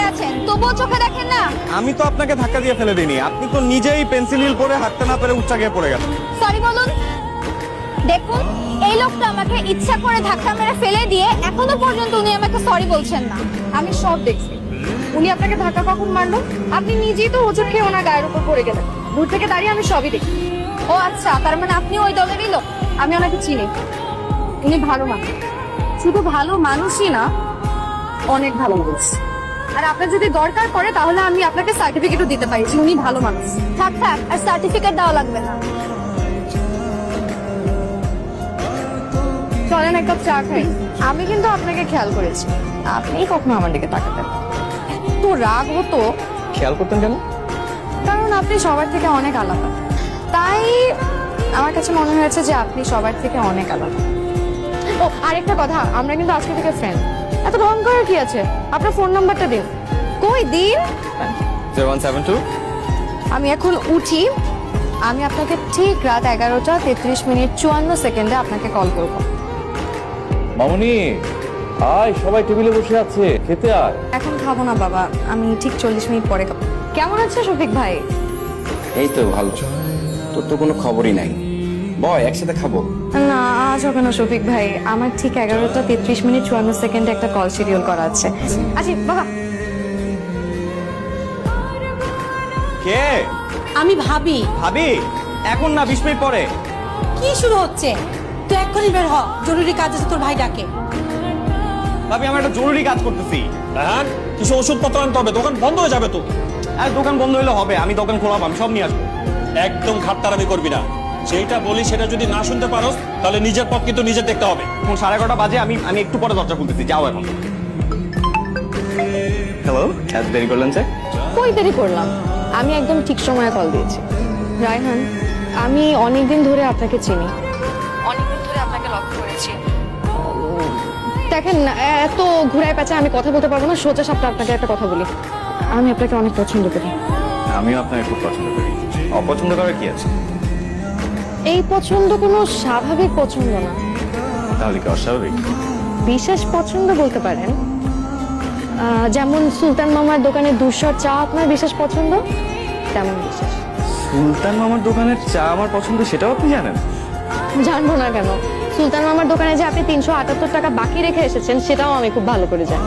পড়ে আছেন, তবুও চোখে দেখেন না? আমি তো আপনাকে ধাক্কা দিয়ে ফেলে দিইনি, আপনি তো নিজেই পেন্সিল হিল পরে হাঁটতে না পেরে উচ্চা গিয়ে পড়ে গেছেন। সরি বলুন। দেখুন, এই লোকটা আমাকে ইচ্ছা করে ধাক্কা মেরে ফেলে দিয়ে এখনো পর্যন্ত উনি আমাকে সরি বলছেন না। আমি সব দেখছি। উনি আপনাকে ধাক্কা কখন মারলো? আপনি নিজেই তো হোঁচট খেয়ে ওনার গায়ের উপর পড়ে গেলেন। দূর থেকে দাঁড়িয়ে আমি সবই দেখি। ও আচ্ছা, তার মানে আপনি ওই দলেরই লোক? আমি ওনাকে চিনি। উনি ভালো মানুষ, শুধু ভালো মানুষই না, অনেক ভালো মানুষ। আর আপনার যদি দরকার পড়ে তাহলে আমি আপনাকে সার্টিফিকেটও দিতে পারি যে উনি ভালো মানুষ। থাক থাক, আর সার্টিফিকেট দেওয়া লাগবে না। চলেন এক কাপ চা খাই। আমি কিন্তু আপনাকে খেয়াল করেছি, আপনি কখনো আমার দিকে তাকাতেন। তো রাগ হতো খেয়াল করতেন কেন? কারণ আপনি সবার থেকে অনেক আলাদা, তাই আমার কাছে মনে হয়েছে যে আপনি সবার থেকে অনেক আলাদা। ও আরেকটা কথা, আমরা কিন্তু আজকে থেকে ফ্রেন্ড। এত ঢং করার কি আছে? আপনার ফোন নাম্বারটা দিন। কই দিন? 0172। আমি এখন উঠি, আমি আপনাকে ঠিক রাত 11টা 33 মিনিট 54 সেকেন্ডে আপনাকে কল করব। মামুনি, আয়, সবাই টেবিলে বসে আছে, খেতে আয়। এখন খাবো না বাবা, আমি ঠিক 40 মিনিট পরে খাবো। কেমন আছে শফিক ভাই? এই তো ভালো। তোর তো কোনো খবরই নাই। বয়, একসাথে খাবো। না আজ হবে না শফিক ভাই, আমার ঠিক 11টা 33 মিনিট 54 সেকেন্ডে একটা কল শিডিউল করা আছে। আচ্ছা বাবা। কে? আমি ভাবি। ভাবি? এখন না, 20 মিনিট পরে। কি শুরু হচ্ছে? তুই এক্ষুনি বের হ, জরুরি কাজ আছে, তোর ভাই ডাকে। ভাবি, আমি একটা জরুরি কাজ করতেছি। হ্যাঁ, কিছু ওষুধপত্র আনতে হবে, দোকান বন্ধ হয়ে যাবে তো। আর দোকান বন্ধ হলে হবে? আমি দোকান খোলাবো, আমি সব নিয়ে আসবো। একদম খাট্টারামি করবি না। যেটা বলি সেটা যদি না শুনতে পারোস তাহলে নিজের পথ কিন্তু নিজে দেখতে হবে। এখন 11:30 বাজে, আমি একটু পরে দরজা খুলতেছি, যাও এখন। হ্যালো, এত দেরি করলেন যে? কই দেরি করলাম, আমি একদম ঠিক সময়ে কল দিয়েছি। রায়হান, আমি অনেকদিন ধরে আপনাকে চিনি, অনেকদিন ধরে আপনাকে লক্ষ্য করেছি। দেখেন এত ঘুরায় পেঁচে আমি কথা বলতে পারবো না, সোজা সাপটা আপনাকে একটা কথা বলি, আমি আপনাকে অনেক পছন্দ করি। আমিও আপনাকে খুব পছন্দ করি। অপছন্দ করার কি আছে? এই পছন্দ কোনো স্বাভাবিক পছন্দ না, তাহলে কি অস্বাভাবিক? বিশেষ পছন্দ বলতে পারেন। যেমন সুলতান মামার দোকানের দুশোর চা আপনার বিশেষ পছন্দ, তেমন বিশেষ। সুলতান মামার দোকানের চা আমার পছন্দ, সেটাও আপনি জানেন? জানবো না কেন? সুলতান মামার দোকানে যে আপনি 378 টাকা বাকি রেখে এসেছেন সেটাও আমি খুব ভালো করে জানি।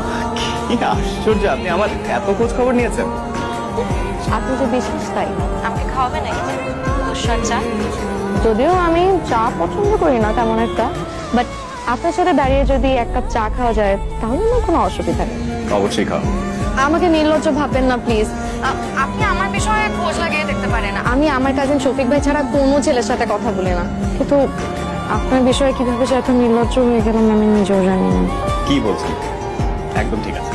কি আশ্চর্য, আপনি আমার এত খোঁজ খবর নিয়েছেন। আপনি যে বিশেষ তাই আমাকে খাওয়াবেন নাকি দুশোর চা? যদিও আমি চা পছন্দ করি না তেমন একটা, বাট আপনার সাথে দাঁড়িয়ে যদি এক কাপ চা খাওয়া যায় তাহলে আমার কোনো অসুবিধা নেই। অবশ্যই খাও। আমাকে নির্লজ্জ ভাববেন না প্লিজ। আপনি আমার বিষয়ে খোঁজ লাগিয়ে দেখতে পারেন, আমি আমার কাজিন শফিক ভাই ছাড়া কোনো ছেলের সাথে কথা বলি না, কিন্তু আপনার বিষয়ে কিভাবে যে এত নির্লজ্জ হয়ে গেলাম আমি নিজেও জানি না। কি বলছেন? একদম ঠিক আছে।